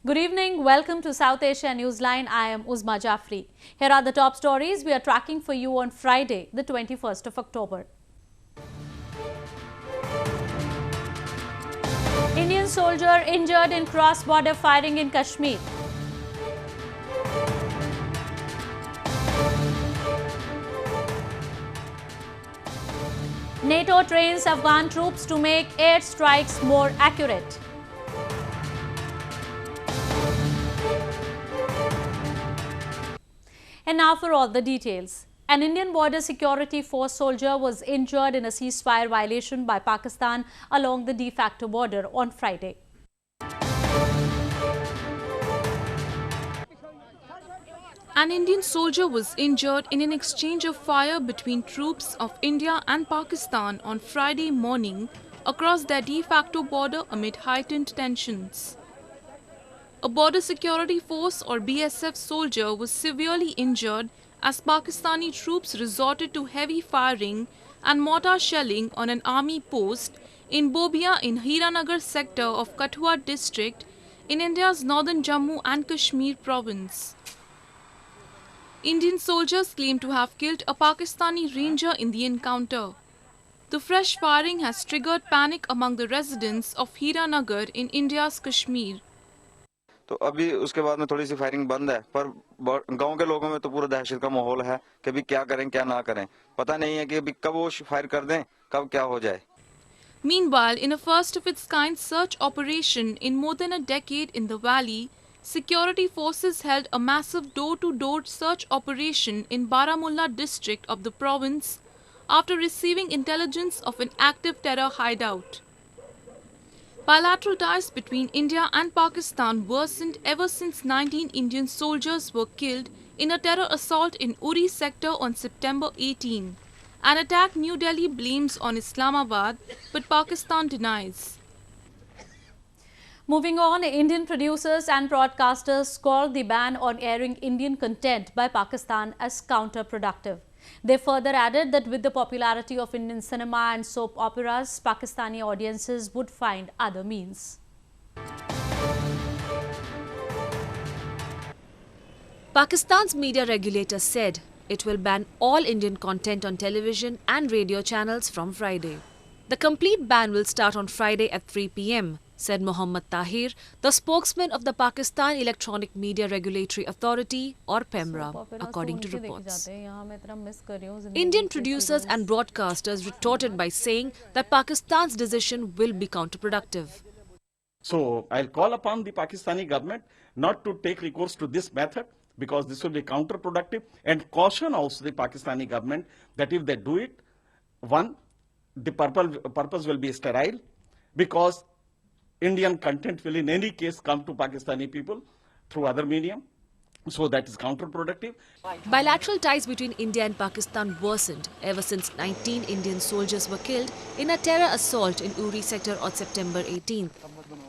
Good evening. Welcome to South Asia Newsline. I am Uzma Jafri. Here are the top stories we are tracking for you on Friday, the 21st of October. Indian soldier injured in cross-border firing in Kashmir. NATO trains Afghan troops to make air strikes more accurate. And now for all the details. An Indian border security force soldier was injured in a ceasefire violation by Pakistan along the de facto border on Friday. An Indian soldier was injured in an exchange of fire between troops of India and Pakistan on Friday morning across their de facto border amid heightened tensions. A border security force or BSF soldier was severely injured as Pakistani troops resorted to heavy firing and mortar shelling on an army post in Bobia in Hiranagar sector of Kathua district in India's northern Jammu and Kashmir province. Indian soldiers claim to have killed a Pakistani ranger in the encounter. The fresh firing has triggered panic among the residents of Hiranagar in India's Kashmir. तो अभी उसके बाद में थोड़ी सी firing बंद है, पर गांव के लोगों में तो पूरा दहशत का माहौल है कि अभी क्या करें क्या ना करें, पता नहीं है कि अभी कब वो फायर कर दें, कब क्या हो जाए. Meanwhile, in a first of its kind search operation in more than a decade in the valley, security forces held a massive door-to-door search operation in Baramulla district of the province after receiving intelligence of an active terror hideout. Bilateral ties between India and Pakistan worsened ever since 19 Indian soldiers were killed in a terror assault in Uri sector on September 18. An attack New Delhi blames on Islamabad, but Pakistan denies. Moving on, Indian producers and broadcasters called the ban on airing Indian content by Pakistan as counterproductive. They further added that with the popularity of Indian cinema and soap operas, Pakistani audiences would find other means. Pakistan's media regulator said it will ban all Indian content on television and radio channels from Friday. The complete ban will start on Friday at 3 p.m., said Mohammad Tahir, the spokesman of the Pakistan Electronic Media Regulatory Authority or PEMRA, according to reports. Indian producers and broadcasters retorted by saying that Pakistan's decision will be counterproductive. So I'll call upon the Pakistani government not to take recourse to this method because this will be counterproductive, and caution also the Pakistani government that if they do it, one, the purpose will be sterile because Indian content will in any case come to Pakistani people through other medium. So that is counterproductive. Bilateral ties between India and Pakistan worsened ever since 19 Indian soldiers were killed in a terror assault in Uri sector on September 18th.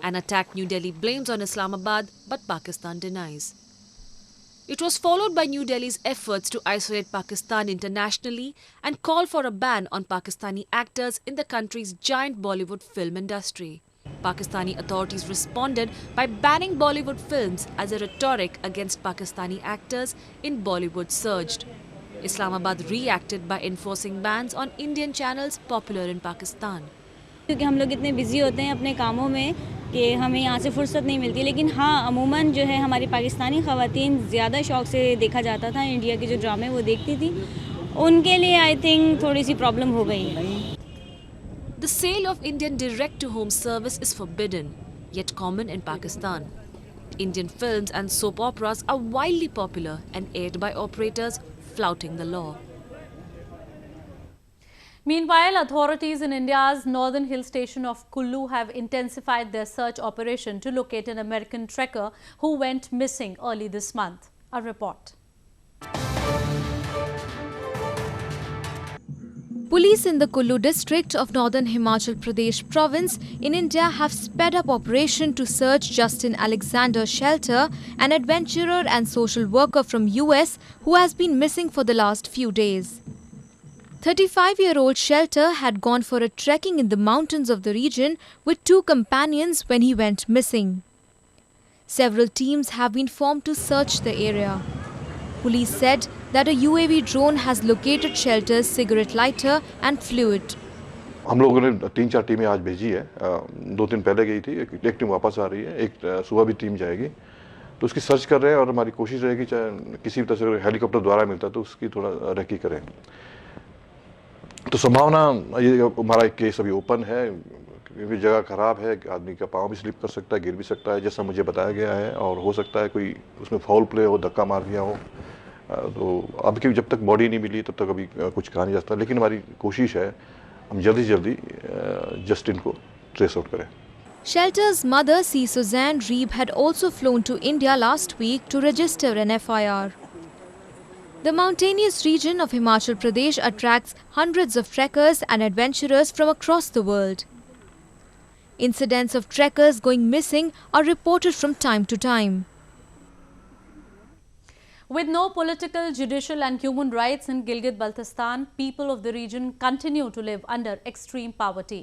An attack New Delhi blames on Islamabad, but Pakistan denies. It was followed by New Delhi's efforts to isolate Pakistan internationally and call for a ban on Pakistani actors in the country's giant Bollywood film industry. Pakistani authorities responded by banning Bollywood films as a rhetoric against Pakistani actors in Bollywood surged. Islamabad reacted by enforcing bans on Indian channels popular in Pakistan. क्योंकि हम लोग इतने busy होते हैं अपने कामों में कि हमें यहाँ से फुर्सत नहीं मिलती, लेकिन हाँ अमूमन जो है हमारी पाकिस्तानी ख़वातीन ज़्यादा शौक़ से देखा जाता था, इंडिया के जो ड्रामे वो देखती थी, उनके लिए आई थिंक थोड़ी सी प्रॉब्लम हो गई. The sale of Indian direct-to-home service is forbidden, yet common in Pakistan. Indian films and soap operas are widely popular and aired by operators flouting the law. Meanwhile, authorities in India's northern hill station of Kullu have intensified their search operation to locate an American trekker who went missing early this month. A report. Police in the Kullu district of northern Himachal Pradesh province in India have sped up operation to search Justin Alexander Shelter, an adventurer and social worker from US who has been missing for the last few days. 35-year-old Shelter had gone for a trekking in the mountains of the region with two companions when he went missing. Several teams have been formed to search the area. Police said that a UAV drone has located shelters, cigarette lighter and fluid. हम लोगों ने 3-4 टीमें आज भेजी है। 2 दिन पहले गई थी, एक टीम वापस आ रही है, एक सुबह भी टीम जाएगी। तो उसकी सर्च कर रहे हैं और हमारी कोशिश रहेगी चाहे किसी भी तरह से हेलीकॉप्टर द्वारा मिलता है तो उसकी थोड़ा रेकी करें। तो संभावना ये हमारा एक केस अभी ओपन है क्योंकि जगह खराब है, आदमी का पाँव भी स्लिप कर सकता है, गिर भी सकता है जैसा मुझे बताया गया है, और हो सकता है कोई उसमें फाउल प्ले हो, धक्का मार दिया हो। तो अब की जब तक बॉडी नहीं मिली तब तक अभी कुछ कहा नहीं जा सकता, लेकिन हमारी कोशिश है हम जल्दी से जल्दी जस्टिन को ट्रेस आउट करें। Shelter's mother, C. Suzanne Reeb, had also flown to India last week to register an FIR. The mountainous region of Himachal Pradesh attracts hundreds of trekkers and adventurers from across the world. Incidents of trekkers going missing are reported from time to time. With no political, judicial and human rights in Gilgit-Baltistan, people of the region continue to live under extreme poverty.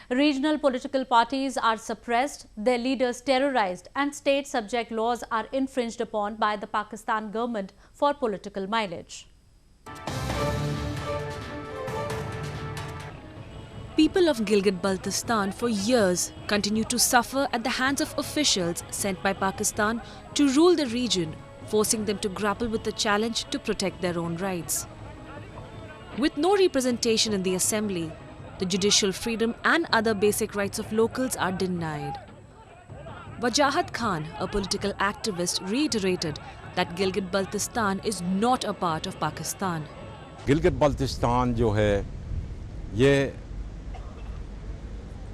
Regional political parties are suppressed, their leaders terrorized, and state-subject laws are infringed upon by the Pakistan government for political mileage. People of Gilgit-Baltistan for years continue to suffer at the hands of officials sent by Pakistan to rule the region, forcing them to grapple with the challenge to protect their own rights. With no representation in the assembly, the judicial freedom and other basic rights of locals are denied. Wajahat Khan, a political activist, reiterated that Gilgit-Baltistan is not a part of Pakistan. गिलगित-बाल्टिस्तान जो है ये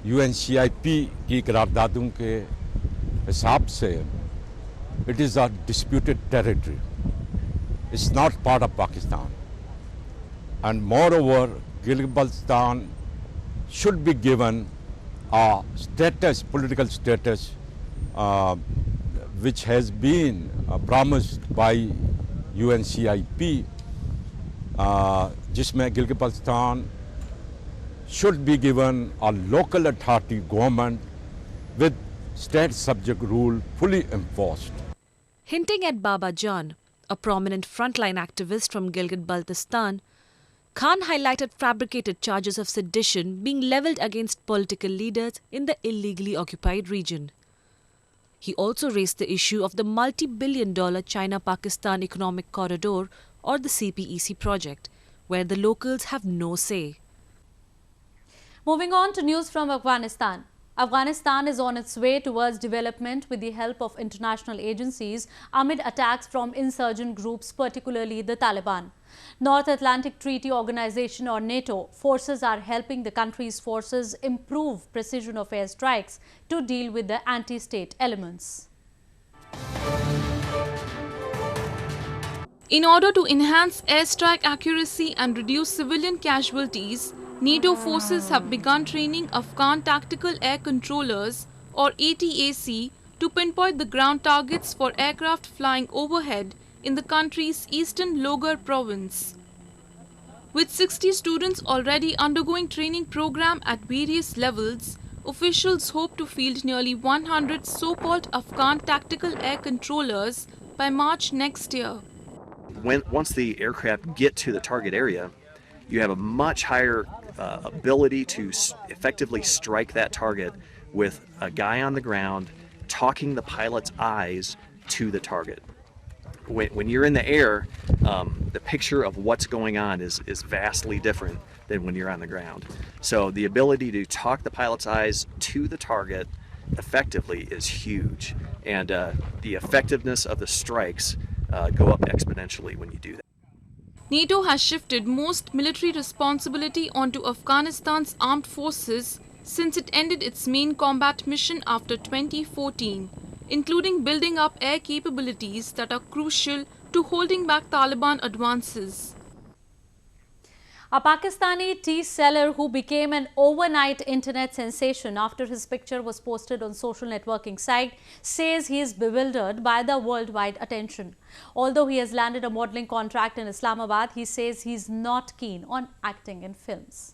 UNCIP की करारदादों के हिसाब से it is a disputed territory. It's not part of Pakistan. And moreover, Gilgit-Baltistan should be given a status, political status, which has been promised by UNCIP, जिसमें Gilgit-Baltistan should be given a local authority government with state subject rule fully enforced. Hinting at Baba Jan, a prominent frontline activist from Gilgit-Baltistan, Khan highlighted fabricated charges of sedition being leveled against political leaders in the illegally occupied region. He also raised the issue of the multi-billion-dollar China-Pakistan Economic Corridor, or the CPEC project, where the locals have no say. Moving on to news from Afghanistan. Afghanistan is on its way towards development with the help of international agencies amid attacks from insurgent groups, particularly the Taliban. North Atlantic Treaty Organization, or NATO, forces are helping the country's forces improve precision of airstrikes to deal with the anti-state elements. In order to enhance airstrike accuracy and reduce civilian casualties, NATO forces have begun training Afghan Tactical Air Controllers, or ATAC, to pinpoint the ground targets for aircraft flying overhead in the country's eastern Logar province. With 60 students already undergoing training program at various levels, officials hope to field nearly 100 so-called Afghan Tactical Air Controllers by March next year. Once the aircraft get to the target area, you have a much higher ability to effectively strike that target with a guy on the ground talking the pilot's eyes to the target. When you're in the air, the picture of what's going on is vastly different than when you're on the ground. So the ability to talk the pilot's eyes to the target effectively is huge, and the effectiveness of the strikes go up exponentially when you do that. NATO has shifted most military responsibility onto Afghanistan's armed forces since it ended its main combat mission after 2014, including building up air capabilities that are crucial to holding back Taliban advances. A Pakistani tea seller who became an overnight internet sensation after his picture was posted on social networking site says he is bewildered by the worldwide attention. Although he has landed a modeling contract in Islamabad, he says he is not keen on acting in films.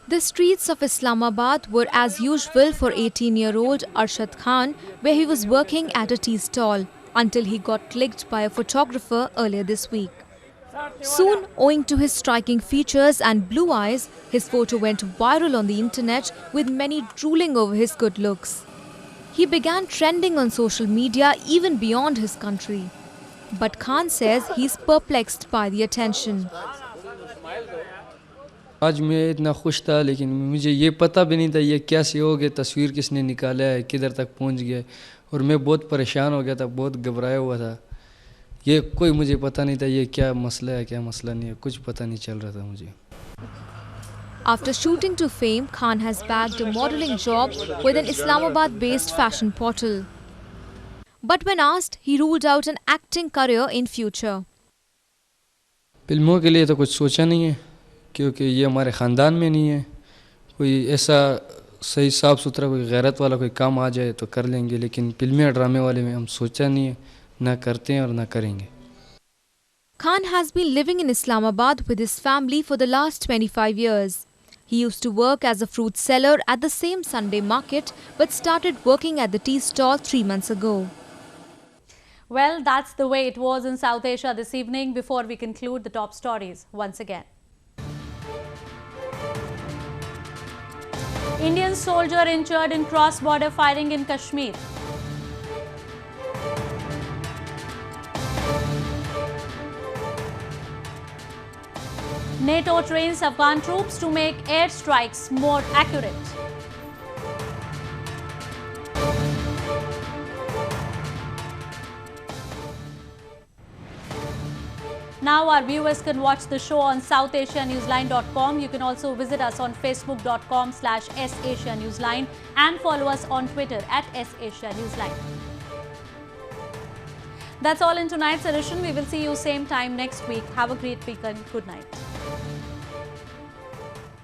The streets of Islamabad were as usual for 18-year-old Arshad Khan, where he was working at a tea stall, until he got clicked by a photographer earlier this week. Soon, owing to his striking features and blue eyes, his photo went viral on the internet, with many drooling over his good looks. He began trending on social media even beyond his country. But Khan says he's perplexed by the attention. आज मैं इतना खुश था, लेकिन मुझे ये पता भी नहीं था ये कैसे हो गया, तस्वीर किसने निकाला है, किधर तक पहुंच गया, और मैं बहुत परेशान हो गया था, बहुत घबराया हुआ था. ये कोई मुझे पता नहीं था ये क्या मसला है, क्या मसला नहीं है, कुछ पता नहीं चल रहा था मुझे. After shooting to fame, Khan has bagged a modeling job with an Islamabad-based fashion portal. But when asked, he ruled out an acting career in future. फिल्मों के लिए तो कुछ सोचा नहीं है, क्योंकि ये हमारे ख़ानदान में नहीं है. कोई ऐसा सही साफ़ सुथरा कोई गैरत वाला कोई काम आ जाए तो कर लेंगे, लेकिन फिल्में और ड्रामे वाले में हम सोचा नहीं है, ना करते हैं और ना करेंगे. Khan has been living in Islamabad with his family for the last 25 years. He used to work as a fruit seller at the same Sunday market, but started working at the tea stall 3 months ago. Well, that's the way it was in South Asia this evening. Before we conclude, the top stories once again. Indian soldier injured in cross-border firing in Kashmir. NATO trains Afghan troops to make airstrikes more accurate. Now our viewers can watch the show on SouthAsiaNewsline.com. You can also visit us on Facebook.com/SAsiaNewsline and follow us on Twitter @SAsiaNewsline. That's all in tonight's edition. We will see you same time next week. Have a great weekend. Good night.